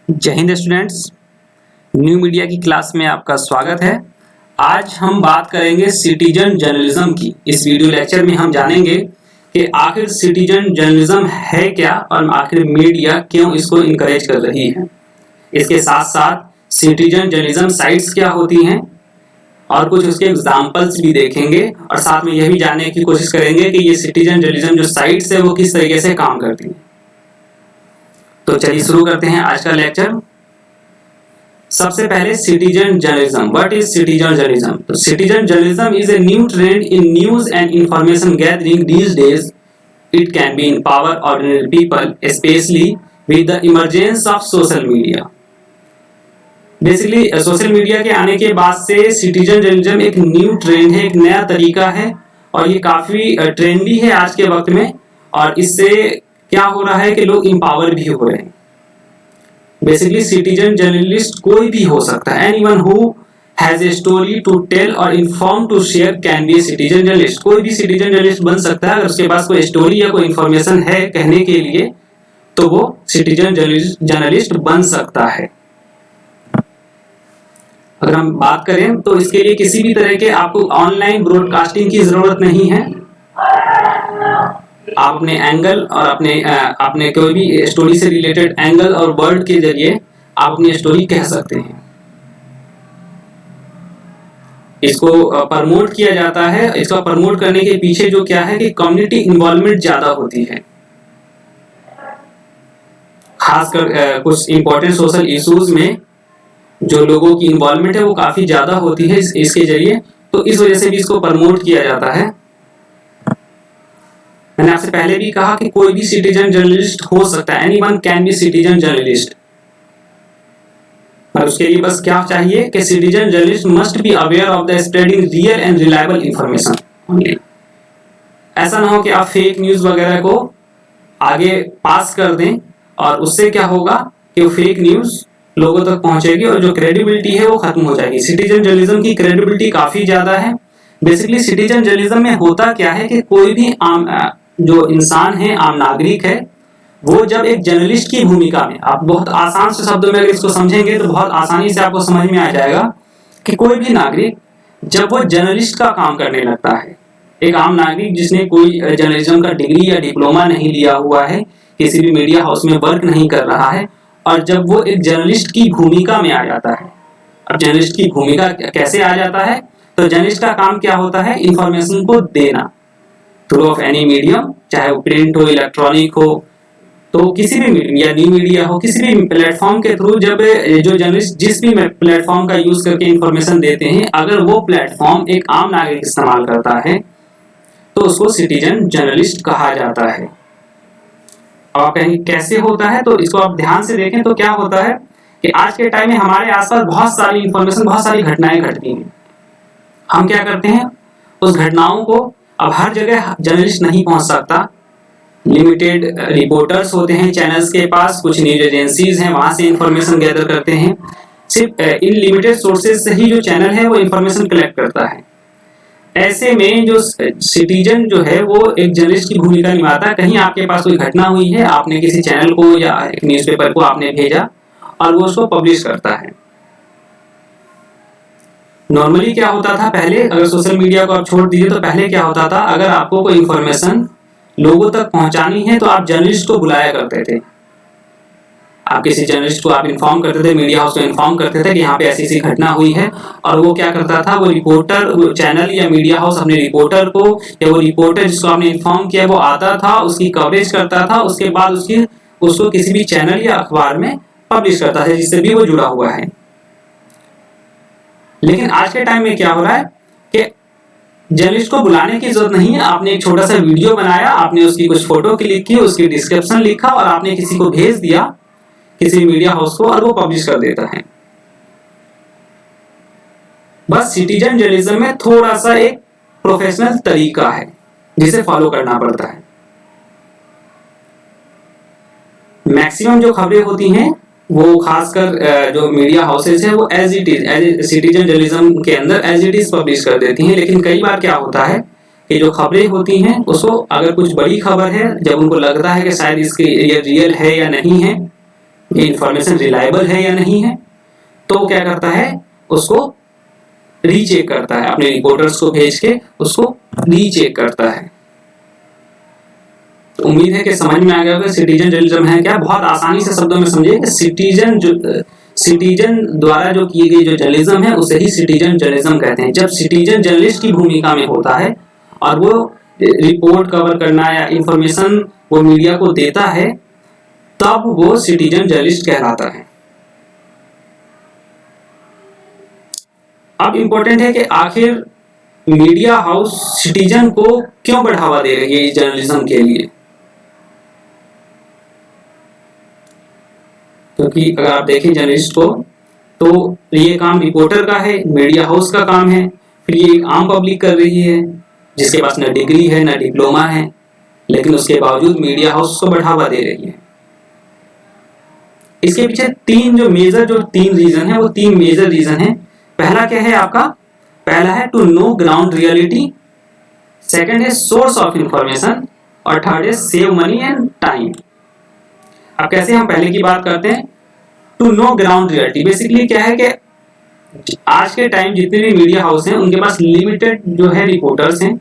जय Hind students, new media की class में आपका स्वागत है। आज हम बात करेंगे सिटीजन जर्नलिज्म की। इस वीडियो लेक्चर में हम जानेंगे कि आखिर सिटीजन जर्नलिज्म है क्या और आखिर मीडिया क्यों इसको इनकरेज कर रही है। इसके साथ साथ सिटीजन जर्नलिज्म साइट्स क्या होती हैं और कुछ उसके एग्जाम्पल्स भी देखेंगे और साथ में यह भी जानने की कोशिश करेंगे कि ये सिटीजन जर्नलिज्म जो साइट्स है वो किस तरीके से काम करती है। तो चलिए शुरू करते हैं आज का लेक्चर। सबसे पहले citizen journalism. What is citizen journalism? तो citizen journalism is a new trend in news and information gathering these days. It can be empower ordinary people, especially with the emergence of social media. Basically social media के आने के बाद से citizen journalism एक new trend है, एक नया तरीका है और ये काफी ट्रेंडी है आज के वक्त में। और इससे क्या हो रहा है कि लोग एम्पावर भी हो रहे हैं। बेसिकली सिटीजन जर्नलिस्ट कोई भी हो सकता है। Anyone who has a story to tell और inform to share can be a citizen journalist. कोई भी सिटीजन जर्नलिस्ट बन सकता है अगर उसके पास कोई स्टोरी या कोई इंफॉर्मेशन है कहने के लिए, तो वो सिटीजन जर्नलिस्ट बन सकता है। अगर हम बात करें तो इसके लिए किसी भी तरह के आपको ऑनलाइन ब्रॉडकास्टिंग की जरूरत नहीं है। आप अपने एंगल और अपने कोई भी स्टोरी से रिलेटेड एंगल और वर्ड के जरिए आप अपनी स्टोरी कह सकते हैं। इसको प्रमोट किया जाता है। इसको प्रमोट करने के पीछे जो क्या है कि कम्युनिटी इन्वॉल्वमेंट ज्यादा होती है। खासकर कुछ इंपॉर्टेंट सोशल इश्यूज में जो लोगों की इन्वॉल्वमेंट है वो काफी ज्यादा होती है इसके जरिए, तो इस वजह से भी इसको प्रमोट किया जाता है। मैंने आपसे पहले भी कहा कि कोई भी सिटीजन जर्नलिस्ट हो सकता है। Anyone can be citizen journalist. पर उसके लिए बस क्या चाहिए कि citizen journalist must be aware of the spreading real and reliable information only. ऐसा ना हो कि आप फेक न्यूज वगैरह को आगे पास कर दें और उससे क्या होगा कि वो फेक न्यूज लोगों तक पहुंचेगी और जो क्रेडिबिलिटी है वो खत्म हो जाएगी। सिटीजन जर्नलिज्म की क्रेडिबिलिटी काफी ज्यादा है। बेसिकली सिटीजन जर्नलिज्म में होता क्या है कि कोई भी आम जो इंसान है, आम नागरिक है, वो जब एक जर्नलिस्ट की भूमिका में, आप बहुत आसान से शब्दों में अगर इसको समझेंगे तो बहुत आसानी से आपको समझ में आ जाएगा कि कोई भी नागरिक जब वो जर्नलिस्ट का काम करने लगता है, एक आम नागरिक जिसने कोई जर्नलिज्म का डिग्री या डिप्लोमा नहीं लिया हुआ है, किसी भी मीडिया हाउस में वर्क नहीं कर रहा है, और जब वो एक जर्नलिस्ट की भूमिका में आ जाता है। अब जर्नलिस्ट की भूमिका कैसे आ जाता है? तो जर्नलिस्ट का काम क्या होता है? इंफॉर्मेशन को देना थ्रू ऑफ एनी मीडियम, चाहे वो प्रिंट हो, इलेक्ट्रॉनिक हो, तो किसी भी मीडियम या न्यू मीडिया हो, किसी भी प्लेटफॉर्म के थ्रू जब जो जर्नलिस्ट जिस भी प्लेटफॉर्म का यूज करके इंफॉर्मेशन देते हैं, अगर वो प्लेटफॉर्म एक आम नागरिक इस्तेमाल करता है तो उसको सिटीजन जर्नलिस्ट कहा जाता है। और कहीं कैसे होता है तो इसको आप ध्यान से देखें तो क्या होता है कि आज के टाइम में हमारे आसपास बहुत सारी इंफॉर्मेशन, बहुत सारी घटनाएं घटती हैं। हम क्या करते हैं, उस घटनाओं को अब हर जगह जर्नलिस्ट नहीं पहुंच सकता। लिमिटेड रिपोर्टर्स होते हैं चैनल्स के पास, कुछ न्यूज एजेंसीज हैं, वहां से इंफॉर्मेशन गैदर करते हैं। सिर्फ इन लिमिटेड सोर्सेज से ही जो चैनल है वो इंफॉर्मेशन कलेक्ट करता है। ऐसे में जो सिटीजन जो है वो एक जर्नलिस्ट की भूमिका निभाता है। कहीं आपके पास कोई घटना हुई है, आपने किसी चैनल को या एक न्यूज़पेपर को आपने भेजा और वो उसको पब्लिश करता है। नॉर्मली क्या होता था पहले, अगर सोशल मीडिया को आप छोड़ दीजिए तो पहले क्या होता था, अगर आपको कोई इंफॉर्मेशन लोगों तक पहुंचानी है तो आप जर्नलिस्ट को बुलाया करते थे। आप किसी जर्नलिस्ट को आप इन्फॉर्म करते थे, मीडिया हाउस को इन्फॉर्म करते थे कि यहाँ पे ऐसी ऐसी घटना हुई है, और वो क्या करता था, वो रिपोर्टर, वो चैनल या मीडिया हाउस अपने रिपोर्टर को या वो रिपोर्टर जिसको आपने इन्फॉर्म किया वो आता था, उसकी कवरेज करता था, उसके बाद उसको किसी भी चैनल या अखबार में पब्लिश करता था जिससे भी वो जुड़ा हुआ है। लेकिन आज के टाइम में क्या हो रहा है कि जर्नलिस्ट को बुलाने की जरूरत नहीं है। आपने एक छोटा सा वीडियो बनाया, आपने उसकी कुछ फोटो क्लिक की, उसकी डिस्क्रिप्शन लिखा और आपने किसी को भेज दिया, किसी मीडिया हाउस को, और वो पब्लिश कर देता है। बस सिटीजन जर्नलिज्म में थोड़ा सा एक प्रोफेशनल तरीका है जिसे फॉलो करना पड़ता है। मैक्सिमम जो खबरें होती हैं वो खासकर जो मीडिया हाउसेज है वो as it is citizen journalism के अंदर एज इट इज पब्लिश कर देती हैं। लेकिन कई बार क्या होता है कि जो खबरें होती हैं उसको, अगर कुछ बड़ी खबर है, जब उनको लगता है कि शायद इसके ये रियल है या नहीं है, ये इंफॉर्मेशन रिलायबल है या नहीं है, तो वो क्या करता है, उसको रीचेक करता है, अपने रिपोर्टर्स को भेज के उसको रीचेक करता है। तो उम्मीद है कि समझ में आ गया होगा सिटीजन जर्नलिज्म है क्या। बहुत आसानी से शब्दों में समझिए कि सिटीजन द्वारा जो की गई जो जर्नलिज्म है उसे ही सिटीजन जर्नलिज्म कहते हैं। जब सिटीजन जर्नलिस्ट की भूमिका में होता है और वो रिपोर्ट कवर करना या इंफॉर्मेशन वो मीडिया को देता है, तब वो सिटीजन जर्नलिस्ट कहलाता है। अब इंपॉर्टेंट है कि आखिर मीडिया हाउस सिटीजन को क्यों बढ़ावा दे रही है इस जर्नलिज्म के लिए। क्योंकि अगर आप देखें जर्नलिस्ट को, तो ये काम रिपोर्टर का है, मीडिया हाउस का काम है, फिर ये एक आम पब्लिक कर रही है जिसके पास न डिग्री है न डिप्लोमा है, लेकिन उसके बावजूद मीडिया हाउस को बढ़ावा दे रही है। इसके पीछे तीन रीजन है, वो तीन मेजर रीजन है। पहला क्या है आपका, पहला है to know ground reality, second है सोर्स ऑफ इंफॉर्मेशन, और थर्ड है सेव मनी एंड टाइम। अब कैसे हम पहले की बात करते हैं, to know ground reality basically क्या है कि आज के टाइम जितने भी मीडिया हाउस हैं उनके पास लिमिटेड जो है रिपोर्टर्स हैं।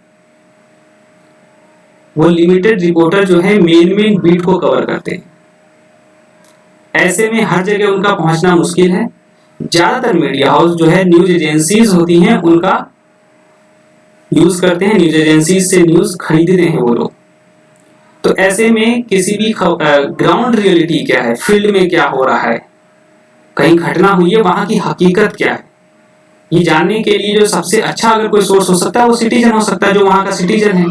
वो लिमिटेड रिपोर्टर जो है मेन बीट को कवर करते हैं। ऐसे में हर जगह उनका पहुंचना मुश्किल है। ज्यादातर मीडिया हाउस जो है न्यूज एजेंसीज होती हैं उनका यूज करते हैं, न्यूज एजेंसीज से न्यूज खरीदते हैं वो लोग। तो ऐसे में किसी भी ग्राउंड रियलिटी क्या है, फील्ड में क्या हो रहा है, कहीं घटना हुई है, वहां की हकीकत क्या है, ये जानने के लिए जो सबसे अच्छा अगर कोई सोर्स हो सकता है वो सिटीजन हो सकता है, जो वहां का सिटीजन है,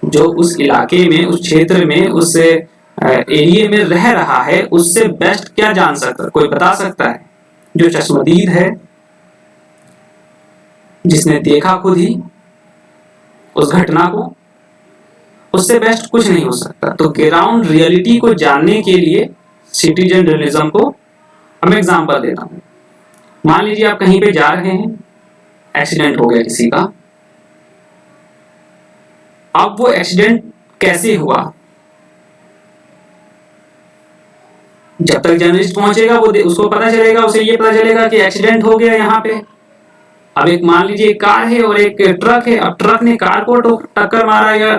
जो उस इलाके में, उस क्षेत्र में, उस एरिया में रह रहा है, उससे बेस्ट क्या जान सकता है, कोई बता सकता है। जो चश्मदीद है, जिसने देखा खुद ही उस घटना को, उससे बेस्ट कुछ नहीं हो सकता। तो ग्राउंड रियलिटी को जानने के लिए सिटीजन जर्नलिज्म को हम एग्जांपल देता हूं। मान लीजिए आप कहीं पे जा रहे हैं, एक्सीडेंट हो गया किसी का। अब वो एक्सीडेंट कैसे हुआ, जब तक जर्नलिस्ट पहुंचेगा वो उसको पता चलेगा, उसे ये पता चलेगा कि एक्सीडेंट हो गया यहाँ पे। अब एक मान लीजिए एक कार है और एक ट्रक है। अब ट्रक ने कार को टक्कर मारा या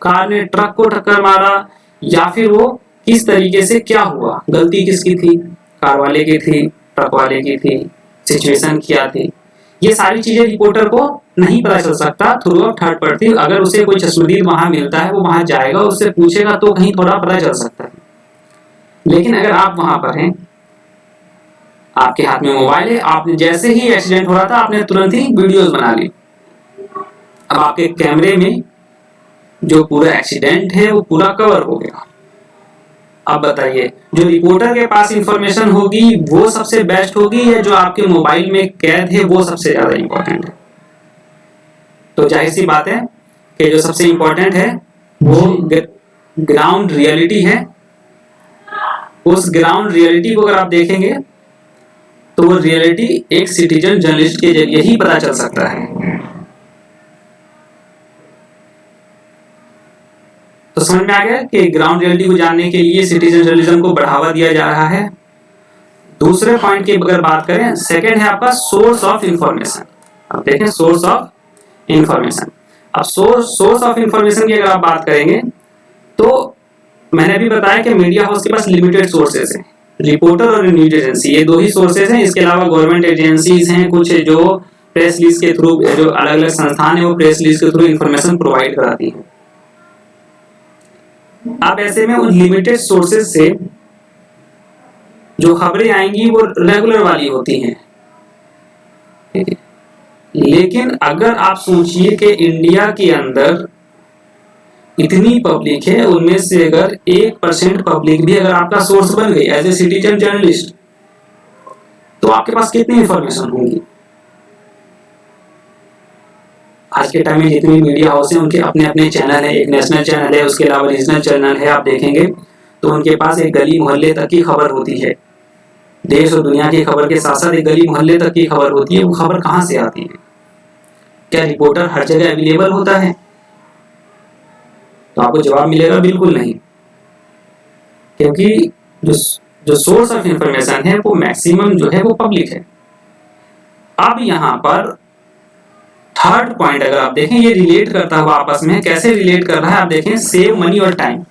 कार ने ट्रक को टक्कर मारा, या फिर वो किस तरीके से क्या हुआ, गलती किसकी थी, कार वाले की थी, ट्रक वाले की थी, सिचुएशन क्या थी, ये सारी चीजें रिपोर्टर को नहीं पता चल सकता थ्रू ऑफ थर्ड पार्टी। अगर उसे कोई चश्मदीद वहां मिलता है, वो वहां जाएगा, उससे पूछेगा तो कहीं थोड़ा पता चल सकता है। लेकिन अगर आप वहां पर हैं, आपके हाथ में मोबाइल है, आपने जैसे ही एक्सीडेंट हो रहा था आपने तुरंत ही वीडियोस बना ली। अब आपके कैमरे में जो पूरा एक्सीडेंट है वो पूरा कवर हो गया। अब बताइए, जो रिपोर्टर के पास इंफॉर्मेशन होगी वो सबसे बेस्ट होगी, या जो आपके मोबाइल में कैद है वो सबसे ज्यादा इंपॉर्टेंट है? तो जाहिर सी बात है कि जो सबसे इंपॉर्टेंट है वो ग्राउंड रियलिटी है। उस ग्राउंड रियलिटी को अगर आप देखेंगे तो वो रियलिटी एक सिटीजन जर्नलिस्ट के जरिए ही पता चल सकता है। तो समझ में आ गया कि ग्राउंड रियलिटी को जानने के लिए सिटीजन जर्नलिज्म को बढ़ावा दिया जा रहा है। दूसरे पॉइंट की अगर बात करें, सेकंड है आपका सोर्स ऑफ इंफॉर्मेशन। अब देखें सोर्स ऑफ इंफॉर्मेशन। अब सोर्स ऑफ इंफॉर्मेशन की अगर आप बात करेंगे तो मैंने अभी बताया कि मीडिया हाउस के पास लिमिटेड सोर्सेज हैं, रिपोर्टर और न्यूज एजेंसी, ये दो ही सोर्सेज हैं। इसके अलावा गवर्नमेंट एजेंसीज हैं कुछ, जो प्रेस रिलीज के थ्रू, जो अलग अलग संस्थान है वो प्रेस रिलीज के थ्रू इंफॉर्मेशन प्रोवाइड कराती है। अब ऐसे में उन लिमिटेड सोर्सेज से जो खबरें आएंगी वो रेगुलर वाली होती हैं, लेकिन अगर आप सोचिए कि इंडिया के अंदर इतनी पब्लिक है, उनमें से अगर 1% पब्लिक भी अगर आपका सोर्स बन गई एज ए सिटीजन जर्नलिस्ट, तो आपके पास कितनी इंफॉर्मेशन होंगी? आज के टाइम में जितने मीडिया हाउस हैं उनके अपने अपने चैनल है, एक नेशनल चैनल है, उसके अलावा रीजनल चैनल है। आप देखेंगे तो उनके पास एक गली मोहल्ले तक की खबर होती है, देश और दुनिया की खबर के साथ साथ एक गली मोहल्ले तक की खबर होती है। वो खबर कहां से आती है? क्या रिपोर्टर हर जगह अवेलेबल होता है? तो आपको जवाब मिलेगा बिल्कुल नहीं। क्योंकि जो जो सोर्स ऑफ इंफॉर्मेशन है वो मैक्सिमम जो है वो पब्लिक है। अब यहाँ पर थर्ड पॉइंट अगर आप देखें, ये रिलेट करता हुआ आपस में कैसे रिलेट कर रहा है, आप देखें सेव मनी और टाइम।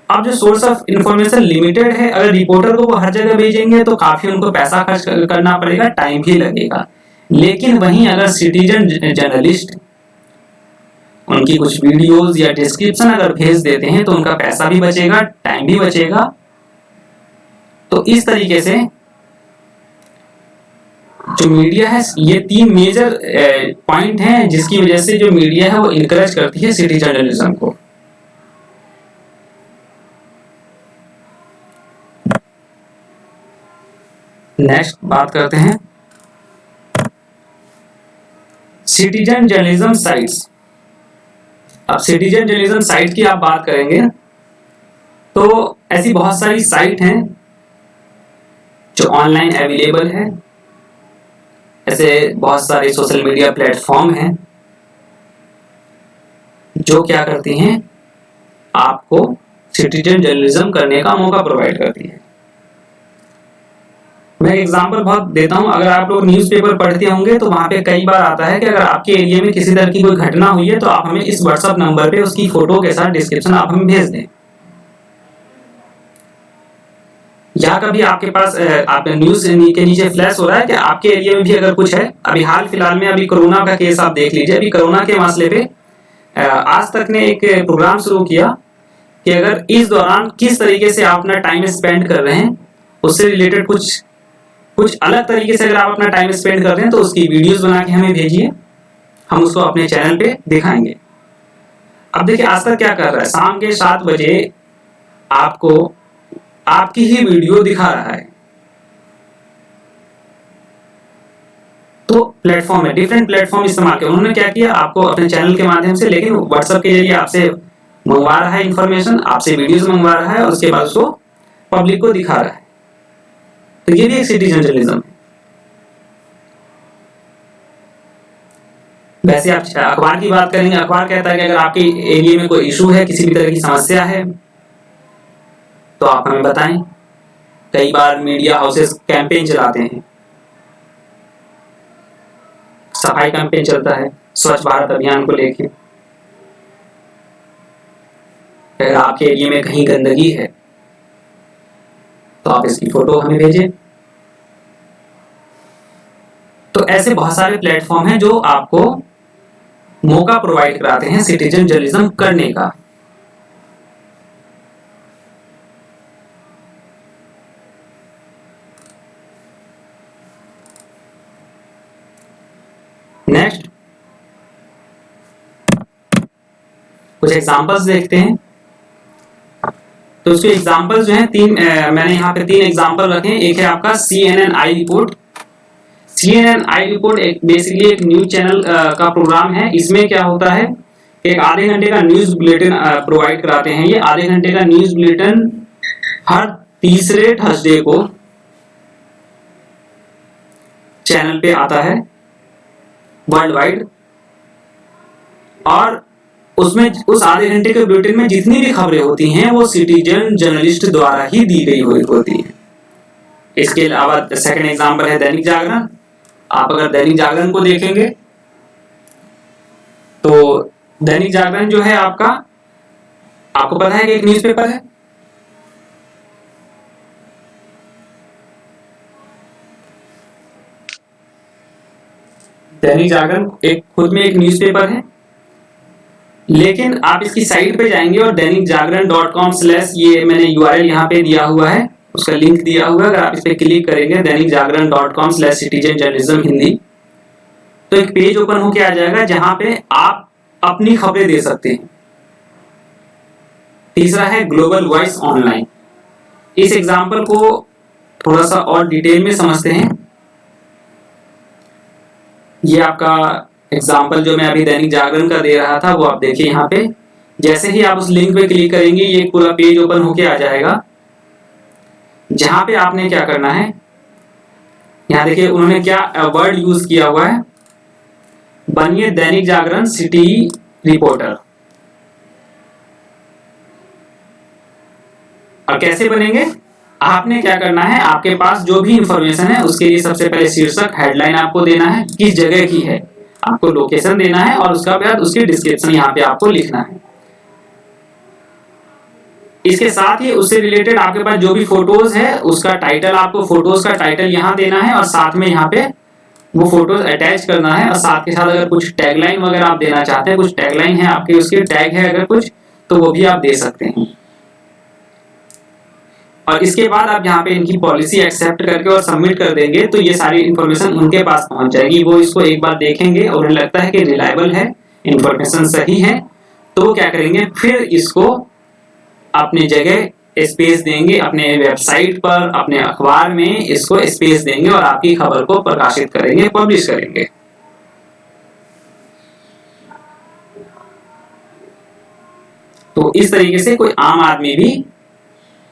अब जो सोर्स ऑफ इंफॉर्मेशन लिमिटेड है, अगर रिपोर्टर को वो हर जगह भेजेंगे तो काफी उनको पैसा खर्च करना पड़ेगा, टाइम भी लगेगा। लेकिन वहीं अगर सिटीजन जर्नलिस्ट उनकी कुछ वीडियोस या डिस्क्रिप्शन अगर भेज देते हैं तो उनका पैसा भी बचेगा, टाइम भी बचेगा। तो इस तरीके से जो मीडिया है, ये तीन मेजर पॉइंट हैं जिसकी वजह से जो मीडिया है वो इनकरेज करती है सिटी जर्नलिज्म को। नेक्स्ट बात करते हैं सिटीजन जर्नलिज्म साइट्स। अब सिटीजन जर्नलिज्म साइट की आप बात करेंगे तो ऐसी बहुत सारी साइट हैं जो ऑनलाइन अवेलेबल है। ऐसे बहुत सारे सोशल मीडिया प्लेटफॉर्म हैं जो क्या करती हैं, आपको सिटीजन जर्नलिज्म करने का मौका प्रोवाइड करती है। मैं एग्जांपल बहुत देता हूं, अगर आप लोग न्यूज़पेपर पढ़ते होंगे तो वहां पे कई बार आता है कि अगर आपके एरिया में किसी तरह की कोई घटना हुई है तो आप हमें इस व्हाट्सएप नंबर पे उसकी फोटो के साथ डिस्क्रिप्शन आप हमें भेज दें। या कभी आपके पास आप न्यूज के नीचे फ्लैश हो रहा है कि आपके एरिया में भी अगर कुछ है। अभी हाल फिलहाल में अभी कोरोना का केस आप देख लीजिए। अभी कोरोना के मसले पे आज तक ने एक प्रोग्राम शुरू किया कि अगर इस दौरान किस तरीके से आप अपना टाइम स्पेंड कर रहे हैं, उससे रिलेटेड कुछ अलग तरीके से अगर आप अपना टाइम स्पेंड कर रहे हैं तो उसकी वीडियोस बना के हमें भेजिए, हम उसको अपने चैनल पे दिखाएंगे। अब देखिए आज तक क्या कर रहा है, शाम के 7 बजे आपको आपकी ही वीडियो दिखा रहा है। तो प्लेटफॉर्म है, डिफरेंट प्लेटफॉर्म इस्तेमाल किया उन्होंने। क्या किया, आपको अपने चैनल के माध्यम से, लेकिन व्हाट्सएप के जरिए आपसे मंगवा रहा है इंफॉर्मेशन, आपसे वीडियोस मंगवा रहा है और उसके बाद उसको पब्लिक को दिखा रहा है। तो ये भी एक सिटीजन जर्नलिज्म है। वैसे आप अखबार की बात करेंगे, अखबार कहता है कि अगर आपके एरिया में कोई इशू है, किसी भी तरह की समस्या है तो आप हमें बताएं। कई बार मीडिया हाउसेस कैंपेन चलाते हैं, सफाई कैंपेन चलता है स्वच्छ भारत अभियान को लेके। अगर आपके एरिया में कहीं गंदगी है तो आप इसकी फोटो हमें भेजें। तो ऐसे बहुत सारे प्लेटफॉर्म हैं जो आपको मौका प्रोवाइड कराते हैं सिटीजन जर्नलिज्म करने का। नेक्स्ट कुछ एग्जांपल्स देखते हैं। तो उसके एग्जांपल्स जो हैं मैंने यहाँ पे 3 एग्जांपल रखे हैं। एक है आपका CNN-I रिपोर्ट। CNN-I रिपोर्ट एक बेसिकली एक न्यूज चैनल का प्रोग्राम है। इसमें क्या होता है, एक आधे घंटे का न्यूज बुलेटिन प्रोवाइड कराते हैं। ये आधे घंटे का न्यूज बुलेटिन हर तीसरे थर्सडे को चैनल पे आता है वर्ल्ड वाइड, और उसमें उस आधे घंटे के बुलेटिन में जितनी भी खबरें होती हैं वो सिटीजन जर्नलिस्ट द्वारा ही दी गई होती हैं। इसके अलावा सेकंड एग्जांपल है दैनिक जागरण। आप अगर दैनिक जागरण को देखेंगे तो दैनिक जागरण जो है आपको पता है कि एक न्यूज़पेपर है। दैनिक जागरण एक खुद में एक न्यूज़पेपर है, लेकिन आप इसकी साइट पे जाएंगे और दैनिक जागरण.com/ ये मैंने URL यहाँ पे दिया हुआ है, उसका लिंक दिया हुआ है। अगर आप इस पे क्लिक करेंगे दैनिक जागरण.com/ सिटीजन जर्नलिज्म हिंदी, तो एक पेज ओपन होके आ जाएगा जहां पे आप अपनी खबरें दे सकते हैं। तीसरा है ग्लोबल वॉइस ऑनलाइन। इस एग्जाम्पल को थोड़ा सा और डिटेल में समझते हैं। ये आपका एग्जाम्पल जो मैं अभी दैनिक जागरण का दे रहा था वो आप देखिए यहाँ पे। जैसे ही आप उस लिंक पे क्लिक करेंगे ये पूरा पेज ओपन होके आ जाएगा, जहां पे आपने क्या करना है, यहाँ देखिए उन्होंने क्या वर्ड यूज किया हुआ है, बनिए दैनिक जागरण सिटी रिपोर्टर। और कैसे बनेंगे, आपने क्या करना है, आपके पास जो भी इंफॉर्मेशन है उसके लिए सबसे पहले शीर्षक हेडलाइन आपको देना है, किस जगह की है आपको लोकेशन देना है, और उसका बाद उसकी डिस्क्रिप्शन यहाँ पे आपको लिखना है। इसके साथ ही उससे रिलेटेड आपके पास जो भी फोटोज है उसका टाइटल, आपको फोटोज का टाइटल यहाँ देना है, और साथ में यहाँ पे वो फोटोज अटैच करना है, और साथ के साथ अगर कुछ टैगलाइन वगैरह आप देना चाहते हैं, कुछ टैगलाइन है आपके, उसके टैग है अगर कुछ, तो वो भी आप दे सकते हैं। और इसके बाद आप यहाँ पे इनकी पॉलिसी एक्सेप्ट करके और सबमिट कर देंगे तो ये सारी इंफॉर्मेशन उनके पास पहुंच जाएगी। वो इसको एक बार देखेंगे और उन्हें लगता है कि रिलायबल है, इंफॉर्मेशन सही है, तो वो क्या करेंगे, फिर इसको अपनी जगह स्पेस देंगे, अपने वेबसाइट पर, अपने अखबार में इसको स्पेस देंगे और आपकी खबर को प्रकाशित करेंगे, पब्लिश करेंगे। तो इस तरीके से कोई आम आदमी भी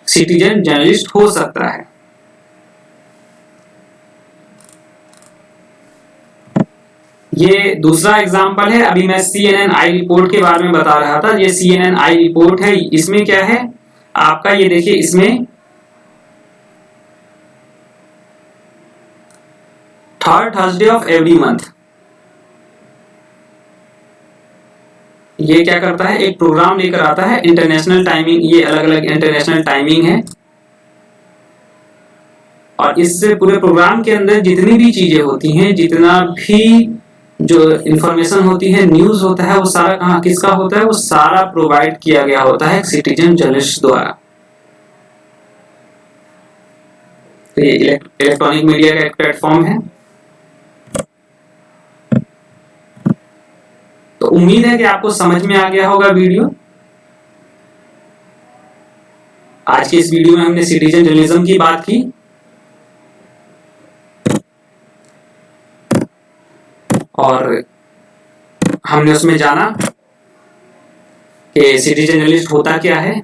सिटीजन जर्नलिस्ट हो सकता है। ये दूसरा एग्जांपल है। अभी मैं CNN-I रिपोर्ट के बारे में बता रहा था। ये CNN-I रिपोर्ट है। इसमें क्या है आपका, ये देखिए, इसमें third Thursday of every month ये क्या करता है, एक प्रोग्राम लेकर आता है, इंटरनेशनल टाइमिंग, ये अलग अलग इंटरनेशनल टाइमिंग है, और इससे पूरे प्रोग्राम के अंदर जितनी भी चीजें होती हैं, जितना भी जो इंफॉर्मेशन होती है, न्यूज होता है, वो सारा कहाँ किसका होता है, वो सारा प्रोवाइड किया गया होता है सिटीजन जर्नलिस्ट द्वारा। तो ये इलेक्ट्रॉनिक मीडिया का एक प्लेटफॉर्म है। तो उम्मीद है कि आपको समझ में आ गया होगा वीडियो। आज के इस वीडियो में हमने सिटीजन जर्नलिज्म की बात की, और हमने उसमें जाना कि सिटीजन जर्नलिस्ट होता क्या है।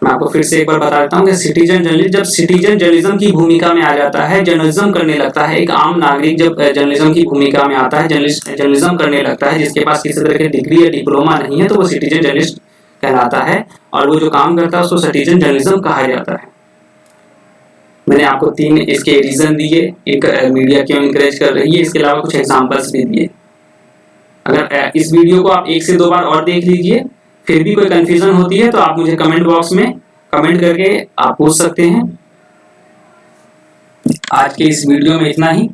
मैं आपको फिर से एक बार बता देता हूँ कि सिटीजन जर्नलिस्ट, जब सिटीजन जर्नलिज्म की भूमिका में आ जाता है, जर्नलिज्म करने लगता है, एक आम नागरिक जब जर्नलिज्म की भूमिका में आता है, जर्नलिज्म करने लगता है, जिसके पास किसी तरह की डिग्री या डिप्लोमा नहीं है, तो वो सिटीजन जर्नलिस्ट कहलाता है, और वो जो काम करता है उसको सिटीजन जर्नलिज्म कहा जाता है। मैंने आपको 3 इसके रीजन दिए, एक मीडिया क्यों इंकरेज कर रही है, इसके अलावा कुछ एग्जांपल्स भी दिए। अगर इस वीडियो को आप 1 से 2 बार और देख लीजिए, फिर भी कोई कंफ्यूजन होती है तो आप मुझे कमेंट बॉक्स में कमेंट करके आप पूछ सकते हैं। आज के इस वीडियो में इतना ही।